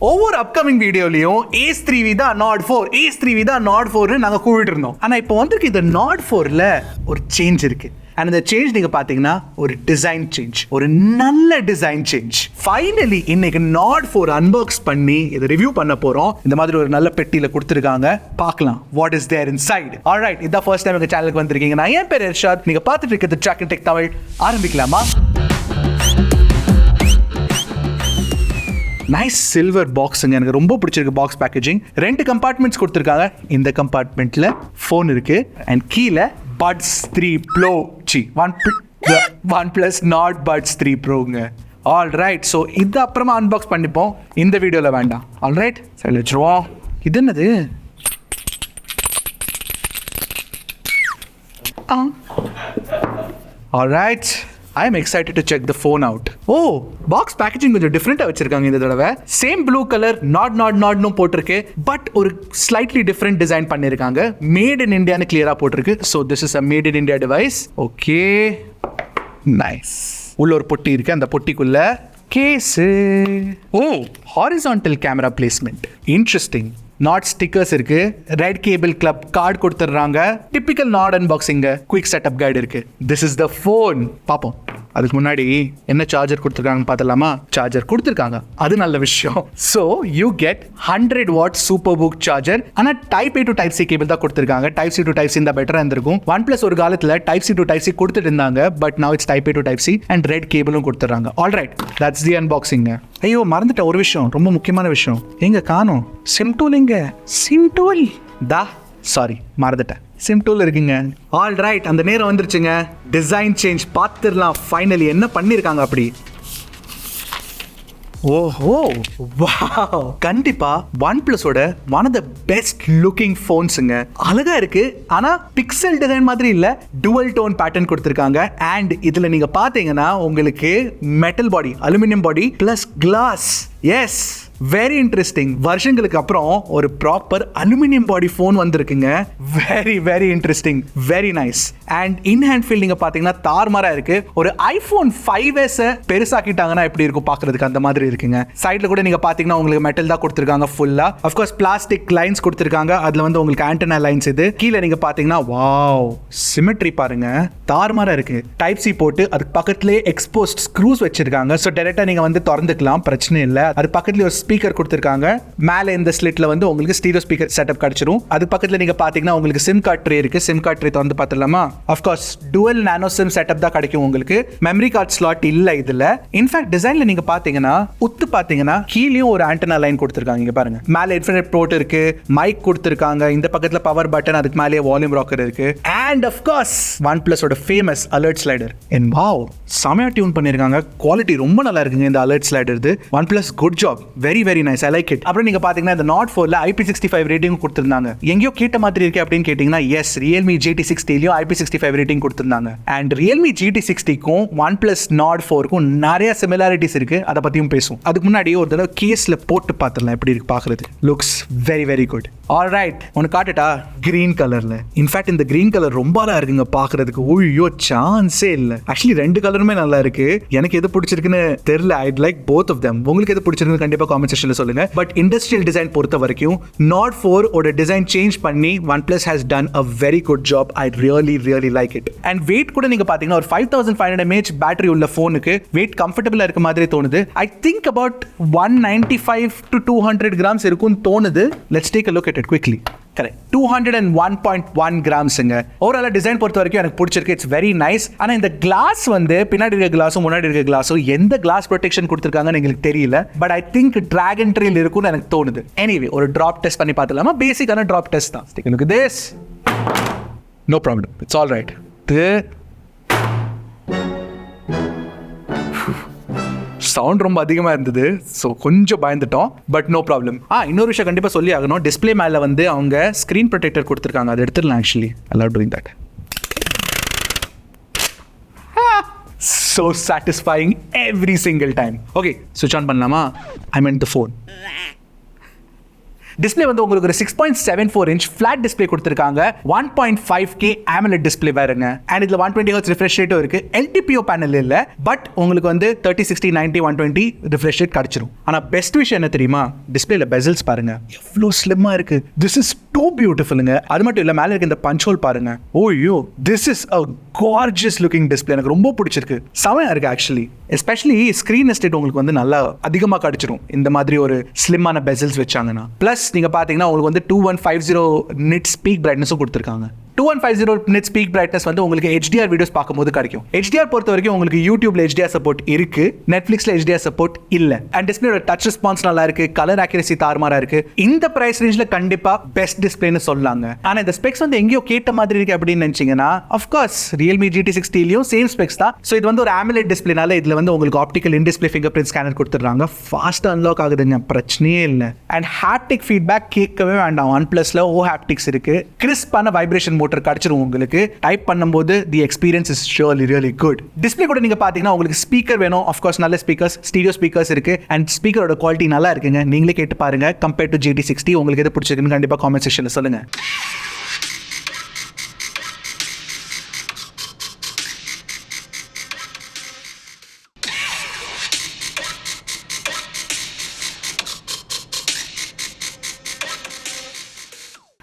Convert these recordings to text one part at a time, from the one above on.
ஒவ்வொரு அப்கமிங் வீடியோலையும் ace 3V தான் நாட் 4, ஏஸ் 3V தான் நாட் 4 நாங்கள் கூப்பிட்டு இருந்தோம். ஆனால் இப்போ வந்துருக்கு இந்த நாட் 4ல ஒரு சேஞ்ச் இருக்கு. அண்ட் இந்த சேஞ்ச் நீங்க பாத்தீங்கன்னா ஒரு டிசைன் சேஞ்ச், ஒரு நல்ல டிசைன் சேஞ்ச். ஃபைனலி இன்னைக்கு நாட் 4 அன்பாக்ஸ் பண்ணி இதை ரிவ்யூ பண்ண போறோம். இந்த மாதிரி ஒரு நல்ல பெட்டியில கொடுத்துருக்காங்க, பார்க்கலாம் what is there inside. Alright, இதான் ஃபர்ஸ்ட் டைம் எங்க சேனலுக்கு வந்திருக்கீங்க. நான் என் பேர் இர்ஷாத், நீங்க பார்த்துட்டு இருக்கிறது ட்ராக்கின் டெக் தமிழ். ஆரம்பிக்கலாமா? நைஸ் சில்வர் பாக்ஸுங்க, எனக்கு ரொம்ப பிடிச்சிருக்கு பாக்ஸ் பேக்கேஜிங். 2 கம்பார்ட்மெண்ட்ஸ் கொடுத்துருக்காங்க. இந்த கம்பார்ட்மெண்ட்ல ஃபோன் இருக்கு அண்ட் கீழே buds 3 Pro OnePlus Nord Buds 3 Proங்க. ஆல்ரைட், ஸோ இது அப்புறமா அன்பாக்ஸ் பண்ணிப்போம், இந்த வீடியோவில் வேண்டாம். ஆல்ரைட், சரி வச்சுருவோம். இது என்னது? Alright, I am excited to check the phone out. Oh, box packaging கொஞ்சம் டிஃப்ரெண்டா வச்சிருக்காங்க இந்த தடவை. சேம் ப்ளூ கலர் நாட் போட்டிருக்கு, பட் ஒரு ஸ்லைட்லி டிஃப்ரெண்ட் டிசைன் பண்ணிருக்காங்க. மேட் இன் இந்தியான்னு கிளியரா போட்டிருக்கு. So this is a made in India device. Okay, nice. உள்ள ஒரு பொட்டி இருக்கு, அந்த பொட்டிக்குள்ள case. Oh, horizontal camera placement, interesting. Nord stickers இருக்கு, ரெட் கேபிள் கிளப் கார்டு கொடுத்துட்றாங்க. Typical Nord unboxing quick setup guide இருக்கு. This is the phone. பார்ப்போம். அதுக்கு முன்னாடி என்ன சார்ஜர் கொடுத்துருக்காங்க பார்த்தலாமா? சார்ஜர் கொடுத்துருக்காங்க, அது நல்ல விஷயம். So you get 100 watt super புக் சார்ஜர். ஆனால் type A to type C cable தான் கொடுத்துருக்காங்க. Type C to type C இந்த பெட்டராக இருந்திருக்கும். OnePlus ஒரு காலத்தில் type C to type C கொடுத்துட்டு இருந்தாங்க, but now it's type A to type C and red கேபிளும் கொடுத்துட்றாங்க. Alright, that's the unboxing. ஐயோ மறந்துட்டேன் ஒரு விஷயம், ரொம்ப முக்கியமான விஷயம். எங்க காணோம் சிம் டூல்? எங்க சிம் டூல்? சாரி, மறந்துட்டேன். சிம் டூல் இருக்குங்க. ஆல்ரைட், அந்த நேரம் வந்துருச்சுங்க. டிசைன் சேஞ்ச் பார்த்துடலாம். ஃபைனலி என்ன பண்ணிருக்காங்க அப்படி. ஓஹோ, வாவ், கண்டிப்பா OnePlusோட one of the best looking ஃபோன்ஸுங்க. அழகா இருக்கு, ஆனா பிக்சல் டிசைன் மாதிரி இல்ல, டுவல் டோன் பேட்டர்ன் கொடுத்துருக்காங்க. அண்ட் இதுல நீங்க பாத்தீங்கன்னா உங்களுக்கு metal body, aluminium body plus glass. Yes, very interesting. வருஷங்களுக்கு அப்புறம் ஒரு ப்ராப்பர் அலுமினியம் பாடி ஃபோன் வந்திருக்குங்க. Very very interesting, very nice. And in hand feel நீங்க பாத்தீங்கன்னா தார்மாரா இருக்கு. ஒரு ஐபோன் 5s பெருசாக்கிட்டாங்கன்னா எப்படி இருக்கும் பாக்குறதுக்கு, அந்த மாதிரி இருக்குங்க. சைட்ல கூட நீங்க பாத்தீங்கன்னா உங்களுக்கு மெட்டல் தான் கொடுத்துருக்காங்க ஃபுல்லா. அஃப்கோர்ஸ் பிளாஸ்டிக் லைன்ஸ் கொடுத்துருக்காங்க, அதுல வந்து உங்களுக்கு ஆண்டனா லைன்ஸ். இது கீழே நீங்க பாத்தீங்கன்னா வாவ், சிமெட்ரி பாருங்க, தார்மாரா இருக்கு. டைப் சி போட்டு அதுக்கு பக்கத்துலேயே எக்ஸ்போஸ்ட் ஸ்க்ரூஸ் வச்சிருக்காங்க. ஸோ டைரக்டா நீங்க வந்து திறந்துக்கலாம், பிரச்சனை இல்லை. அது பக்கத்துலேயே ஒரு ஸ்பீக்கர் கொடுத்திருக்காங்க. மேலே இந்த ஸ்லிட்ல வந்து உங்களுக்கு ஸ்டீரியோ ஸ்பீக்கர் செட்டப் கிடைச்சிரும். அது பக்கத்துல நீங்க பாத்தீங்கன்னா உங்களுக்கு சிம் கார்டு ட்ரே இருக்கு. சிம் கார்டு ட்ரே வந்து பார்த்தலாமா? Of course dual nano SIM setup தான் கிடைக்கும் உங்களுக்கு. மெமரி கார்டு ஸ்லாட் இல்ல இதுல. இன்ஃபேக்ட் டிசைன்ல நீங்க பாத்தீங்கன்னா உத்து பாத்தீங்கன்னா கீழேயும் ஒரு ஆண்டனா லைன் கொடுத்திருக்காங்க. இங்க பாருங்க, மேலே ஹெட்ஃபோன் போர்ட் இருக்கு, மைக் கொடுத்திருக்காங்க. இந்த பக்கத்துல பவர் பட்டன், அதுக்கு மேலே வால்யூம் ராக்கர் இருக்கு. அண்ட் ஆஃப் கோர்ஸ் OnePlusோட famous alert slider. And wow, செமையா டியூன் பண்ணிருக்காங்க. குவாலிட்டி ரொம்ப நல்லா இருக்குங்க இந்த alert slider. OnePlus good job, very very nice, I like it. அப்புறம் நீங்க பாத்தீங்கன்னா இந்த நாட் 4ல IP65 ரேட்டிங் கொடுத்திருந்தாங்க. எங்கேயோ கேட்ட மாதிரி இருக்கு அப்படின்னு கேட்டீங்கன்னா எஸ், Realme GT60லயும் IP65 ரேட்டிங் கொடுத்திருந்தாங்க. அண்ட் Realme GT60க்கும் OnePlus Nord 4க்கும் நிறைய சிமிலாரிட்டிஸ் இருக்கு, அதை பத்தியும் பேசும். அதுக்கு முன்னாடி ஒரு தடவை கேஸ்ல போட்டு பார்த்துடலாம் எப்படி இருக்கு பாக்குறது. Looks very very good. Alright, உனக்கு காட்டுட்டா கிரீன் கலர்ல. இன்ஃபேக்ட் இந்த கிரீன் கலர் ரொம்ப நல்லா இருக்குங்க பாக்குறதுக்கு. ஓய்யோ, சான்ஸே இல்ல. ஆக்சுவலி 2 கலருமே நல்லா இருக்கு. எனக்கு எது பிடிச்சிருக்குன்னு தெரியல. I'd like both of them. உங்களுக்கு எது பிடிச்சிருக்கு கண்டிப்பா காமெண்ட் செக்ஷன்ல சொல்லுங்க. பட் இண்டஸ்ட்ரியல் டிசைன் பொறுத்த வரைக்கும் Nord 4 ஓட டிசைன் சேஞ்ச் பண்ணி OnePlus has done a very good job. I really like it. And weight கூட நீங்க பாத்தீங்கன்னா ஒரு 5500 mAh பேட்டரி உள்ள போனுக்கு weight கம்ஃபர்ட்டபிளா இருக்க மாதிரி தோணுது. I think about 195 to 200 grams இருக்கும்னு தோணுது. Let's take a look at it quickly. Correct, 201.1 கிராம்ஸ்ங்க. ஓவரால் டிசைன் பொறுத்த வரைக்கும் எனக்கு பிடிச்சிருக்கு. It's very nice. ஆனால் இந்த கிளாஸ் வந்து பின்னாடி இருக்க கிளாஸும் முன்னாடி இருக்க கிளாஸும் எந்த கிளாஸ் ப்ரொடெக்ஷன் கொடுத்துருக்காங்கன்னு எங்களுக்கு தெரியல. பட் ஐ திங்க் டிராகன் ட்ரீல் இருக்கும்னு எனக்கு தோணுது. எனிவே, ஒரு டிராப் டெஸ்ட் பண்ணி பார்த்துலாமா? பேசிக்கான டிராப் டெஸ்ட் தான். Take a look at this. No problem. It's all right. Sound ரொம்ப அதிகமாக இருந்தது, ஸோ கொஞ்சம் பயந்துட்டோம். But no problem. இன்னொரு விஷயம் கண்டிப்பாக சொல்லி ஆகணும். டிஸ்பிளே மேலே வந்து அவங்க ஸ்க்ரீன் ப்ரொடெக்டர் கொடுத்துருக்காங்க, அதை எடுத்துடலாம். Actually I love doing that. So satisfying every single time. Okay, switch on பண்ணலாமா? I meant the phone. Display வந்து உங்களுக்கு ஒரு 6.74 inch ஃபிளாட் டிஸ்பிளே கொடுத்திருக்காங்க. 1.5K AMOLED டிஸ்பிளே வேறங்க. அண்ட் இதுல 120 Hz refresh rate இருக்கு. LTPO பேனல் இல்ல, பட் உங்களுக்கு வந்து 30 60 90 120 refresh rate கிடைச்சிரும். ஆனா பெஸ்ட் விஷயம் என்ன தெரியுமா? டிஸ்பிளேல பெசல்ஸ் பாருங்க, எவ்வளவு ஸ்லிம்மா இருக்கு. திஸ் இஸ் டூ பியூட்டிஃபுல்லுங்க. அது மட்டும் இல்ல, மேல இருக்க இந்த பஞ்ச் ஹோல் பாருங்க. ஓய்யோ, this is a gorgeous looking display. எனக்கு ரொம்ப பிடிச்சிருக்கு. செமையா இருக்கு ஆக்சுவலி. எஸ்பெஷலி ஸ்கிரீன் எஸ்டேட் உங்களுக்கு வந்து நல்லா அதிகமா கிடைச்சிரும் இந்த மாதிரி ஒரு ஸ்லிம்மான பெசல்ஸ் வச்சாங்கன்னா. பிளஸ் நீங்க பாத்தீங்கன்னா உங்களுக்கு வந்து 2150 நிட்ஸ் பீக் பிரைட்னஸும் கொடுத்திருக்காங்க. 2150 nits peak brightness வந்து உங்களுக்கு HDR வீடியோஸ் பார்க்கும்போது கிடைக்கும். HDR பொறுத்த வரைக்கும் உங்களுக்கு யூடியூப்ல HDR சப்போர்ட் இருக்கு, நெட்ஃபிளிக்ஸ்ல HDR சப்போர்ட் இல்ல. அண்ட் டிஸ்பிளேயோட டச் ரெஸ்பான்ஸ் நல்லா இருக்கு, கலர் அக்யூரசி தாறுமாறா இருக்கு. இந்த பிரைஸ் ரேஞ்ச்ல கண்டிப்பா பெஸ்ட் டிஸ்பிளேன்னு சொல்லலாங்க. ஆனா இந்த ஸ்பெக்ஸ் வந்து எங்கேயோ கேட்ட மாதிரி இருக்கு அப்படின்னு நினைச்சீங்கன்னா, ஆஃப் கோர்ஸ் Realme GT60லயும் சேம் ஸ்பெக்ஸ் தான். சோ இது வந்து ஒரு AMOLED டிஸ்பிளேனால இதுல வந்து உங்களுக்கு optical in display fingerprint scanner கொடுத்துறாங்க. ஃபாஸ்ட் அன்லாக் ஆகுதுங்க, பிரச்சனையே இல்ல. அண்ட் ஹாப்டிக் ஃபீட்பேக் கேட்கவே வேண்டாம். OnePlusல ஹாப்டிக்ஸ் இருக்கு. கிறிஸ்பான வைப்ரேஷன் மோட்டர் கிடைச்சிரும் உங்களுக்கு. டைப் பண்ணும்போது the experience is surely really good. Display கூட நீங்க பாத்தீங்கன்னா உங்களுக்கு ஸ்பீக்கர் வேணும். ஆஃப் கோர்ஸ் நல்ல ஸ்பீக்கர்ஸ், ஸ்டீரியோ ஸ்பீக்கர்ஸ் இருக்கு. அண்ட் ஸ்பீக்கரோட குவாலிட்டி நல்லா இருக்குங்க. நீங்களே கேட்டு பாருங்க. கம்பேர் டு GT60 உங்களுக்கு எது பிடிச்சிருக்குன்னு கண்டிப்பா காமெண்ட் செக்ஷன்ல சொல்லுங்க.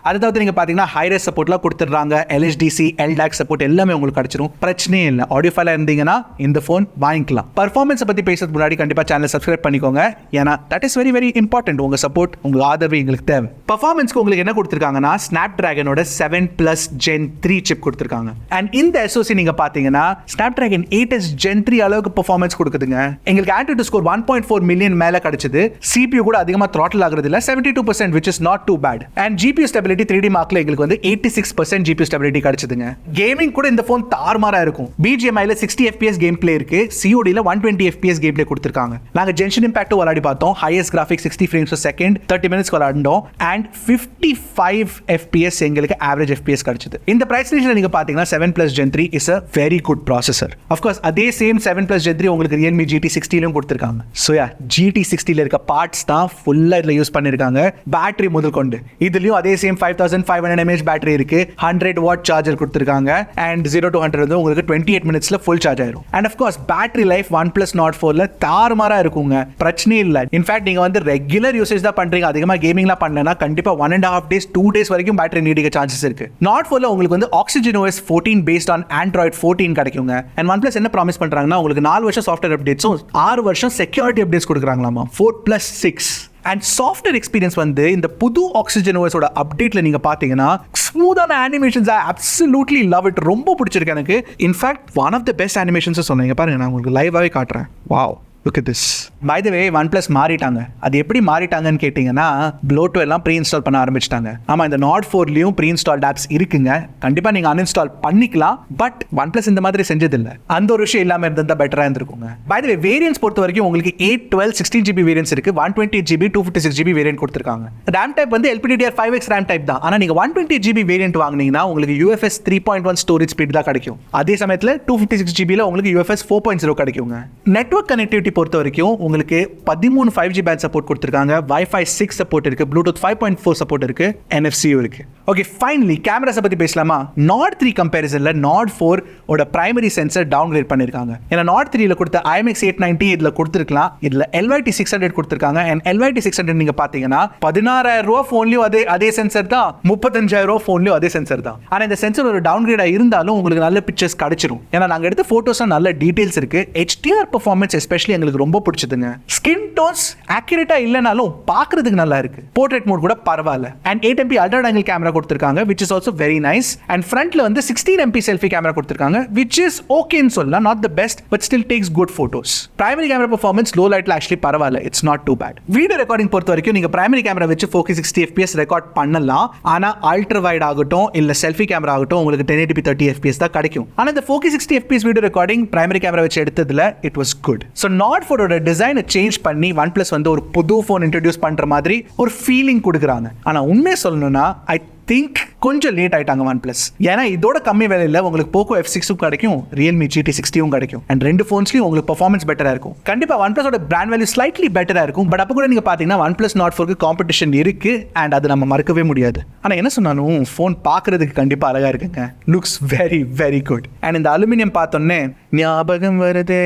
அதை தவிர்த்து நீங்கள் பார்த்தீங்கன்னா ஹைரஸ் சப்போர்ட்லாம் கொடுத்துட்றாங்க. LHDC, LDAC சப்போர்ட் எல்லாமே உங்களுக்கு கிடைச்சிரும். பிரச்சனையே இல்லை. ஆடியோ ஃபைலாக இருந்தீங்கன்னா இந்த ஃபோன் வாங்கிக்கலாம். பர்ஃபார்மன்ஸை பற்றி பேசுறதுக்கு முன்னாடி கண்டிப்பாக சேனல் சப்ஸ்கிரைப் பண்ணிக்கோங்க. ஏன்னா that is very very important. உங்கள் சப்போர்ட், உங்கள் ஆதரவு எங்களுக்கு தேவை. பர்ஃபார்மன்ஸ்க்கு உங்களுக்கு என்ன கொடுத்துருக்காங்கன்னா, Snapdragonோட 7+ Gen 3 சிப் கொடுத்துருக்காங்க. அண்ட் இந்த SoC நீங்கள் பார்த்தீங்கன்னா Snapdragon 8s Gen 3 அளவுக்கு பர்ஃபார்மன்ஸ் கொடுக்குதுங்க. எங்களுக்கு ஆண்ட்ராய்டு ஸ்கோர் 1.4 மில்லியன் மேலே கிடைச்சது. CPU கூட அதிகமாக த்ராட்டில் ஆகுறது இல்லை, 72%, which is not too bad. And GPU stability 3D மார்க்ல எங்களுக்கு வந்து 86% GPU ஸ்டெபிலிட்டி கிடைச்சதுங்க. கேமிங் கூட இந்த ஃபோன் தாறுமாறா இருக்கும். BGMIல 60 FPS கேம் பிளே இருக்கு, CODல 120 FPS கேம் பிளே கொடுத்திருக்காங்க. நாங்க ஜென்ஷன் இம்பாக்ட் விளையாடி பார்த்தோம். Highest graphics 60 frames per second 30 minutes விளையாண்டோம். அண்ட் 55 FPS எங்களுக்கு ஆவரேஜ் FPS கிடைச்சது. இந்த பிரைஸ் ரேஞ்சில் நீங்க பாத்தீங்கன்னா 7+ Gen 3 is a very good processor. Of course அதே சேம் 7+ Gen 3 உங்களுக்கு Realme GT60லயும் கொடுத்திருக்காங்க. So yeah, GT60ல இருக்க பார்ட்ஸ் தான் ஃபுல்லா இதுல யூஸ் பண்ணிருக்காங்க. பேட்டரி முதல் கொண்டு இதுலயும் அதே சேம் 5500 mAh பேட்டரி இருக்கு. 100 வாட் சார்ஜர் கொடுத்திருக்காங்க. அண்ட் 0 to 100 வந்து உங்களுக்கு 28 மினிட்ஸ்ல ஃபுல் சார்ஜ் ஆயிரும். And of course battery life OnePlus Nord 4ல தாறுமாறா இருக்குங்க. பிரச்சனை இல்லை. இன்ஃபேக்ட் நீங்க வந்து ரெகுலர் யூசேஜ் தான் பண்றீங்க, அதிகமா கேமிங்லாம் பண்ணலனா கண்டிப்பா 1.5 days 2 days வரைக்கும் பேட்டரி நீடிக்க சான்சஸ் இருக்கு. Nord 4ல உங்களுக்கு வந்து Oxygen OS 14 based on Android 14 கிடைக்குங்க. அண்ட் OnePlus என்ன ப்ராமிஸ் பண்றாங்கன்னா, உங்களுக்கு 4 வருஷம் சாஃப்ட்வேர் அப்டேட்ஸும் 6 வருஷம் செக்யூரிட்டி அப்டேட்ஸ் கொடுக்குறாங்களாமா. 4+6 அண்ட் சாஃப்ட்வேர் எக்ஸ்பீரியன்ஸ் வந்து இந்த புது ஆக்சிஜன் ஓஎஸோட அப்டேட்ல நீங்க பாத்தீங்கன்னா ஸ்மூத்தான animations. I absolutely love it. ரொம்ப பிடிச்சிருக்கு எனக்கு. In fact one of the best animations சொன்னீங்க பாருங்க. நான் உங்களுக்கு லைவாவே காட்டுறேன். Wow, look at this. By the way, OnePlus மாறிட்டாங்க. அது எப்படி மாறிட்டாங்கன்னு கேட்டிங்கன்னா, ப்ளோட்டோ எல்லாம் ப்ரீ இன்ஸ்டால் பண்ண ஆரம்பிச்சிட்டாங்க. ஆமா, இந்த Nord 4லயும் ப்ரீ இன்ஸ்டால்ட் ஆப்ஸ் இருக்குங்க. கண்டிப்பா நீங்க அன்இன்ஸ்டால் பண்ணிக்கலாம். பட் OnePlus இந்த மாதிரி செஞ்சதில்லை. அந்த ஒரு விஷயம் இல்லாம இருந்தா பெட்டரா இருந்திருக்குங்க. By the way, வேரியன்ட்ஸ் பொறுத்த வரைக்கும் உங்களுக்கு 8, 12, 16GB வேரியன்ட்ஸ் இருக்கு. 128GB 256GB வேரியன்ட் கொடுத்திருக்காங்க. RAM டைப் வந்து LPDDR5X RAM டைப் தான். ஆனா நீங்க 128GB வேரியன்ட் வாங்குனீங்கன்னா உங்களுக்கு UFS 3.1 ஸ்டோரேஜ் ஸ்பீட் தான் கிடைக்கும். அதே சமயத்துல 256GBல உங்களுக்கு UFS 4.0 கிடைக்குங்க. நெட்வொர்க் கனெக்டிவிட்டி பொறுத்த வரைக்கும் உங்களுக்கு 13 5G பேண்ட் சப்போர்ட் கொடுத்திருக்காங்க. Wi-Fi 6 சப்போர்ட் இருக்கு, Bluetooth 5.4 சப்போர்ட் இருக்கு, NFC-யும் இருக்கு. ஓகே, ஃபைனலி கேமராஸ் பத்தி பேசலாமா? Nord 3 கம்பேரிசன்ல Nord 4 ஓட பிரைமரி சென்சர் டவுன்கிரேட் பண்ணிருக்காங்க. ஏன்னா Nord 3ல கொடுத்த IMX 890 இதுல கொடுத்திருக்கலாம். இதுல LYT 600 கொடுத்திருக்காங்க. and LYT 600 நீங்க பாத்தீங்கன்னா 16000 ரூபாய் போன்லயும் அதே சென்சர் தான், 35000 ரூபாய் போன்லயும் அதே சென்சர் தான். ஆனா இந்த சென்சர் ஒரு டவுன்கிரேடா இருந்தாலும் உங்களுக்கு நல்ல பிக்சர்ஸ் கிடைச்சிரும். ஏன்னா நாங்க எடுத்த போட்டோஸ்ல நல்ல டீடைல்ஸ் இருக்கு. HDR பெர்ஃபார்மன்ஸ் எஸ்பெஷலி எங்களுக்கு ரொம்ப பிடிச்சதுங்க. ஸ்கின் டோன்ஸ் ஆக்யூரேட்டா இல்லனாலும் பார்க்கிறதுக்கு நல்லா இருக்கு. போர்ட்ரேட் மோட் கூட பரவாயில்ல. and 8MP ultra angle camera கொடுத்திருக்காங்க, which is also very nice. and frontல வந்து 16MP செல்ஃபி கேமரா கொடுத்திருக்காங்க, which is okay ன்னு சொல்லலாம். not the best but still takes good photos. primary camera performance low lightல actually பரவாயில்ல. it's not too bad. Video recording பொறுத்த வரைக்கும் நீங்க primary camera வச்சு 4K 60fps record பண்ணலாம். ஆனா அல்ட்ரா வைட் ஆகட்டும் இல்ல செல்ஃபி கேமரா ஆகட்டும் உங்களுக்கு 1080p 30fps தான் கிடைக்கும். ஆனா இந்த 4K 60fps video recording primary camera வச்சு எடுத்ததுல it was good. so Nord 4 ஓட டிசைனை சேஞ்ச் பண்ணி OnePlus வந்து ஒரு புது ஃபோன் இன்ட்ரோடியூஸ் பண்ற மாதிரி ஒரு ஃபீலிங் கொடுக்குறாங்க. ஆனா உண்மையை சொல்லணும்னா I திங்க் கொஞ்சம் லேட் ஆயிட்டாங்க OnePlus. ஏன்னா இதோட கம்மி விலையில் உங்களுக்கு போக்கோ F6 கிடைக்கும், ரியல்மி GT60 கிடைக்கும். அண்ட் ரெண்டு ஃபோன்ஸ்லையும் உங்களுக்கு பர்ஃபார்மன்ஸ் பெட்டராக இருக்கும். கண்டிப்பாக OnePlus பிராண்ட் வேல்யூ ஸ்லைட்லி பெட்டராக இருக்கும். பட் அப்போ கூட நீங்கள் பார்த்தீங்கன்னா OnePlus Nord 4க்கு காம்படிஷன் இருக்கு அண்ட் அது நம்ம மறக்கவே முடியாது. ஆனால் என்ன சொன்னாலும் ஃபோன் பார்க்கறதுக்கு கண்டிப்பாக அழகாக இருக்குங்க. Looks very very good. And இந்த அலுமினியம் பார்த்தோன்னே ஞாபகம் வருது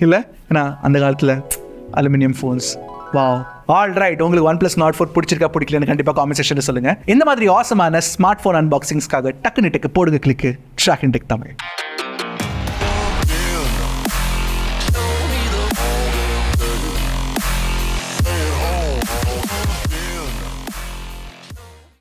இல்லை ஏன்னா அந்த காலத்தில் aluminium phones. Wow. All right, உங்களுக்கு OnePlus Nord 4 பிடிச்சிருக்கா பிடிக்கலன்னு கண்டிப்பாக காமெண்ட் செக்ஷனில் சொல்லுங்கள். இந்த மாதிரி ஆசமான ஸ்மார்ட் ஃபோன் அன்பாக்சிங்ஸ்க்காக டக்குன்னு போடுங்க கிளிக்கு Trakin Tech தமிழ்.